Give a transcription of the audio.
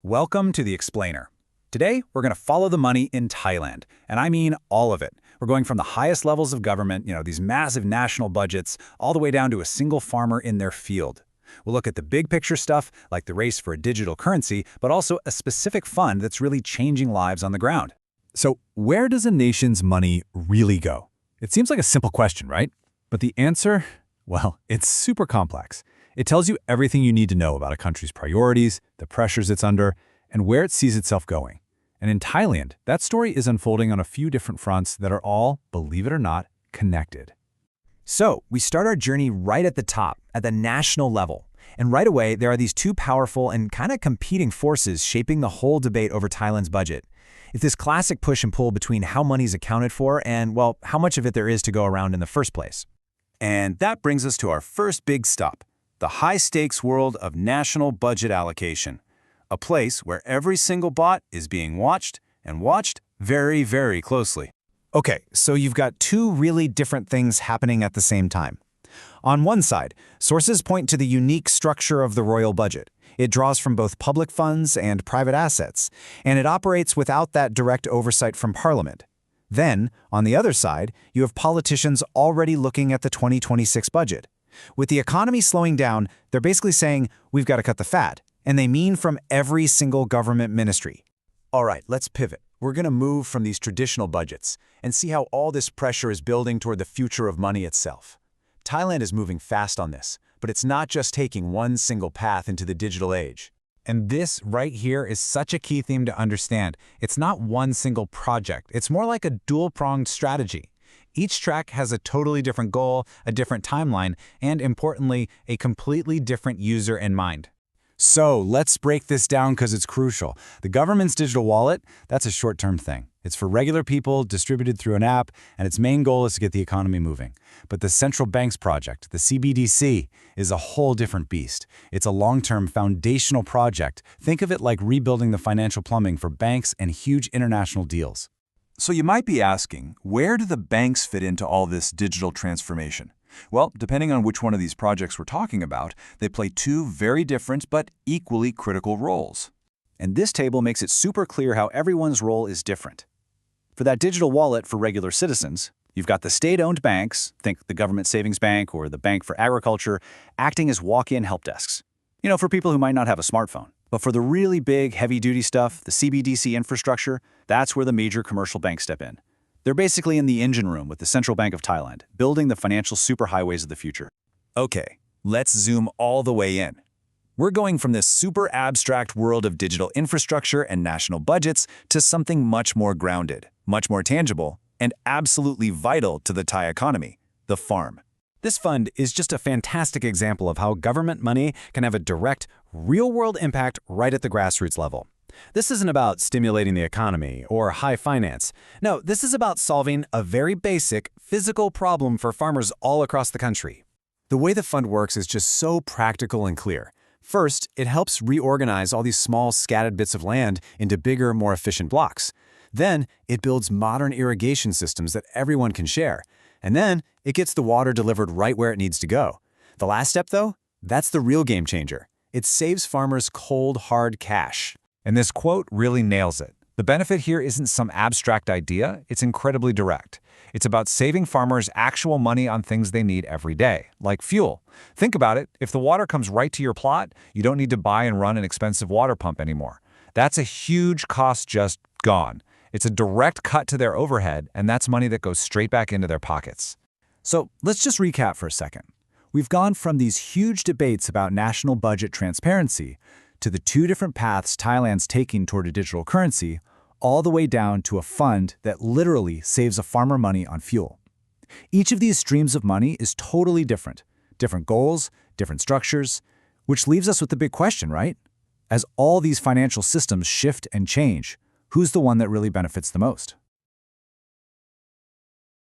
Welcome to The Explainer. Today, we're going to follow the money in Thailand, and I mean all of it. We're going from the highest levels of government, these massive national budgets, all the way down to a single farmer in their field. We'll look at the big picture stuff, like the race for a digital currency, but also a specific fund that's really changing lives on the ground. So, where does a nation's money really go? It seems like a simple question, right? But the answer? Well, it's super complex. It tells you everything you need to know about a country's priorities, the pressures it's under, and where it sees itself going. And in Thailand, that story is unfolding on a few different fronts that are all, believe it or not, connected. So, we start our journey right at the top, at the national level. And right away, there are these two powerful and kind of competing forces shaping the whole debate over Thailand's budget. It's this classic push and pull between how money's accounted for and, well, how much of it there is to go around in the first place. And that brings us to our first big stop, the high-stakes world of national budget allocation, a place where every single baht is being watched and watched very, very closely. Okay, so you've got two really different things happening at the same time. On one side, sources point to the unique structure of the royal budget. It draws from both public funds and private assets, and it operates without that direct oversight from Parliament. Then, on the other side, you have politicians already looking at the 2026 budget. With the economy slowing down, they're basically saying, we've got to cut the fat, and they mean from every single government ministry. All right, let's pivot. We're going to move from these traditional budgets and see how all this pressure is building toward the future of money itself. Thailand is moving fast on this, but it's not just taking one single path into the digital age. And this right here is such a key theme to understand. It's not one single project. It's more like a dual-pronged strategy. Each track has a totally different goal, a different timeline, and importantly, a completely different user in mind. So let's break this down because it's crucial. The government's digital wallet, that's a short-term thing. It's for regular people, distributed through an app, and its main goal is to get the economy moving. But the central bank's project, the CBDC, is a whole different beast. It's a long-term foundational project. Think of it like rebuilding the financial plumbing for banks and huge international deals. So you might be asking, where do the banks fit into all this digital transformation? Well, depending on which one of these projects we're talking about, they play two very different but equally critical roles. And this table makes it super clear how everyone's role is different. For that digital wallet for regular citizens, you've got the state-owned banks, think the Government Savings Bank or the Bank for Agriculture, acting as walk-in help desks. For people who might not have a smartphone. But for the really big, heavy-duty stuff, the CBDC infrastructure, that's where the major commercial banks step in. They're basically in the engine room with the Central Bank of Thailand, building the financial superhighways of the future. Okay, let's zoom all the way in. We're going from this super abstract world of digital infrastructure and national budgets to something much more grounded, much more tangible, and absolutely vital to the Thai economy, the farm. This fund is just a fantastic example of how government money can have a direct, real-world impact right at the grassroots level. This isn't about stimulating the economy or high finance. No, this is about solving a very basic, physical problem for farmers all across the country. The way the fund works is just so practical and clear. First, it helps reorganize all these small, scattered bits of land into bigger, more efficient blocks. Then, it builds modern irrigation systems that everyone can share. And then, it gets the water delivered right where it needs to go. The last step, though, that's the real game changer. It saves farmers cold, hard cash. And this quote really nails it. The benefit here isn't some abstract idea, it's incredibly direct. It's about saving farmers actual money on things they need every day, like fuel. Think about it, if the water comes right to your plot, you don't need to buy and run an expensive water pump anymore. That's a huge cost just gone. It's a direct cut to their overhead, and that's money that goes straight back into their pockets. So let's just recap for a second. We've gone from these huge debates about national budget transparency to the two different paths Thailand's taking toward a digital currency, all the way down to a fund that literally saves a farmer money on fuel. Each of these streams of money is totally different. Different goals, different structures, which leaves us with the big question, right? As all these financial systems shift and change, who's the one that really benefits the most?